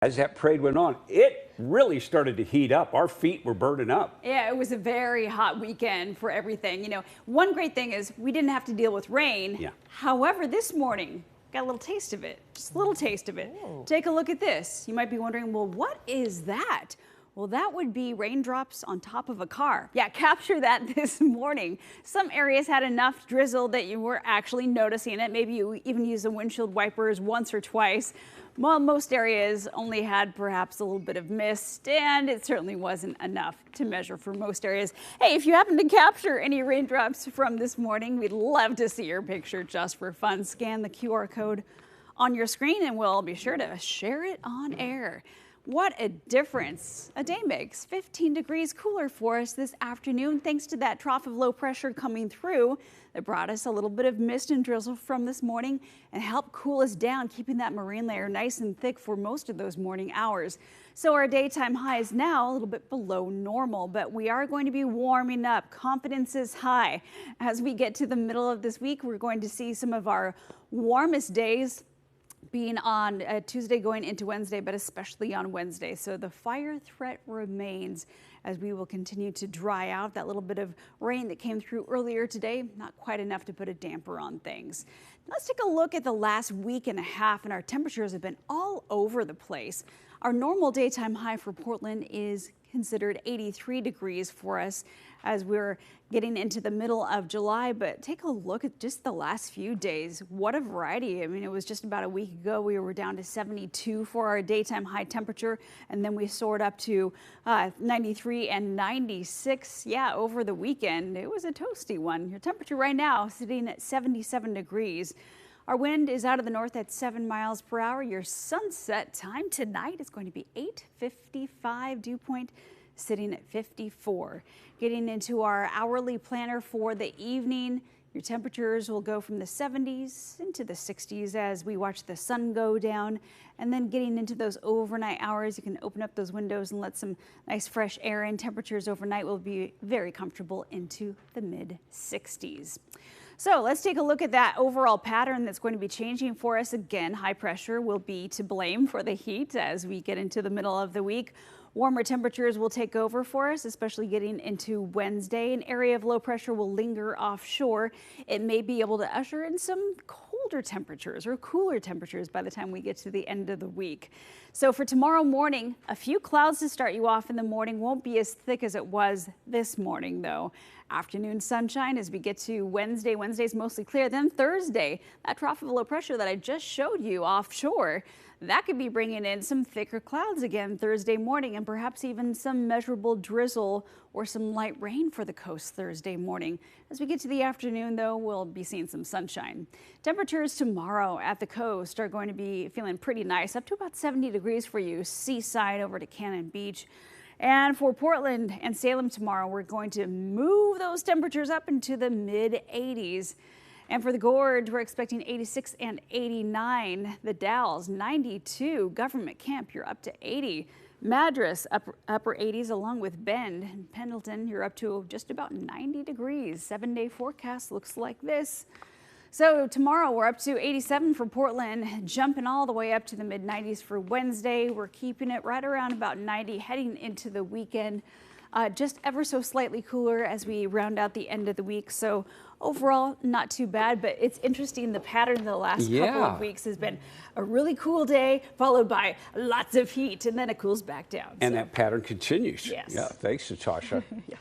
As that parade went on, it really started to heat up. Our feet were burning up. Yeah, it was a very hot weekend for everything. You know, one great thing is we didn't have to deal with rain. Yeah. However, this morning, got a little taste of it, just a little taste of it. Ooh. Take a look at this. You might be wondering, well, what is that? Well, that would be raindrops on top of a car. Yeah, capture that this morning. Some areas had enough drizzle that you were actually noticing it. Maybe you even used the windshield wipers once or twice. Well, most areas only had perhaps a little bit of mist, and it certainly wasn't enough to measure for most areas. Hey, if you happen to capture any raindrops from this morning, we'd love to see your picture just for fun. Scan the QR code on your screen, and we'll be sure to share it on air. What a difference a day makes. 15 degrees cooler for us this afternoon thanks to that trough of low pressure coming through that brought us a little bit of mist and drizzle from this morning and helped cool us down, keeping that marine layer nice and thick for most of those morning hours. So our daytime high is now a little bit below normal, but we are going to be warming up. Confidence is high. As we get to the middle of this week, we're going to see some of our warmest days being on Tuesday going into Wednesday, but especially on Wednesday. So the fire threat remains as we will continue to dry out. That little bit of rain that came through earlier today, not quite enough to put a damper on things. Let's take a look at the last week and a half, and our temperatures have been all over the place. Our normal daytime high for Portland is considered 83 degrees for us as we're getting into the middle of July, but take a look at just the last few days. What a variety. I mean, it was just about a week ago we were down to 72 for our daytime high temperature, and then we soared up to 93 and 96. Yeah, over the weekend it was a toasty one. Your temperature right now sitting at 77 degrees. Our wind is out of the north at 7 miles per hour. Your sunset time tonight is going to be 8:55. Dew point sitting at 54. Getting into our hourly planner for the evening, your temperatures will go from the 70s into the 60s as we watch the sun go down. And then getting into those overnight hours, you can open up those windows and let some nice fresh air in. Temperatures overnight will be very comfortable into the mid 60s. So let's take a look at that overall pattern that's going to be changing for us. Again, high pressure will be to blame for the heat as we get into the middle of the week. Warmer temperatures will take over for us, especially getting into Wednesday. An area of low pressure will linger offshore. It may be able to usher in some colder temperatures or cooler temperatures by the time we get to the end of the week. So for tomorrow morning, a few clouds to start you off in the morning. Won't be as thick as it was this morning, though. Afternoon sunshine as we get to Wednesday. Wednesday's mostly clear. Then Thursday, that trough of low pressure that I just showed you offshore, that could be bringing in some thicker clouds again Thursday morning, and perhaps even some measurable drizzle or some light rain for the coast Thursday morning. As we get to the afternoon, though, we'll be seeing some sunshine. Temperatures tomorrow at the coast are going to be feeling pretty nice, up to about 70 degrees for you, seaside over to Cannon Beach. And for Portland and Salem tomorrow, we're going to move those temperatures up into the mid 80s. And for the Gorge, we're expecting 86 and 89. The Dalles, 92. Government Camp, you're up to 80. Madras, upper 80s, along with Bend. And Pendleton, you're up to just about 90 degrees. 7-day forecast looks like this. So tomorrow we're up to 87 for Portland, jumping all the way up to the mid 90s for Wednesday. We're keeping it right around about 90 heading into the weekend. Just ever so slightly cooler as we round out the end of the week. So overall, not too bad, but it's interesting. The pattern the last couple of weeks has been a really cool day followed by lots of heat, and then it cools back down. And that pattern continues. Yes. Yeah, thanks, Natasha. Yeah.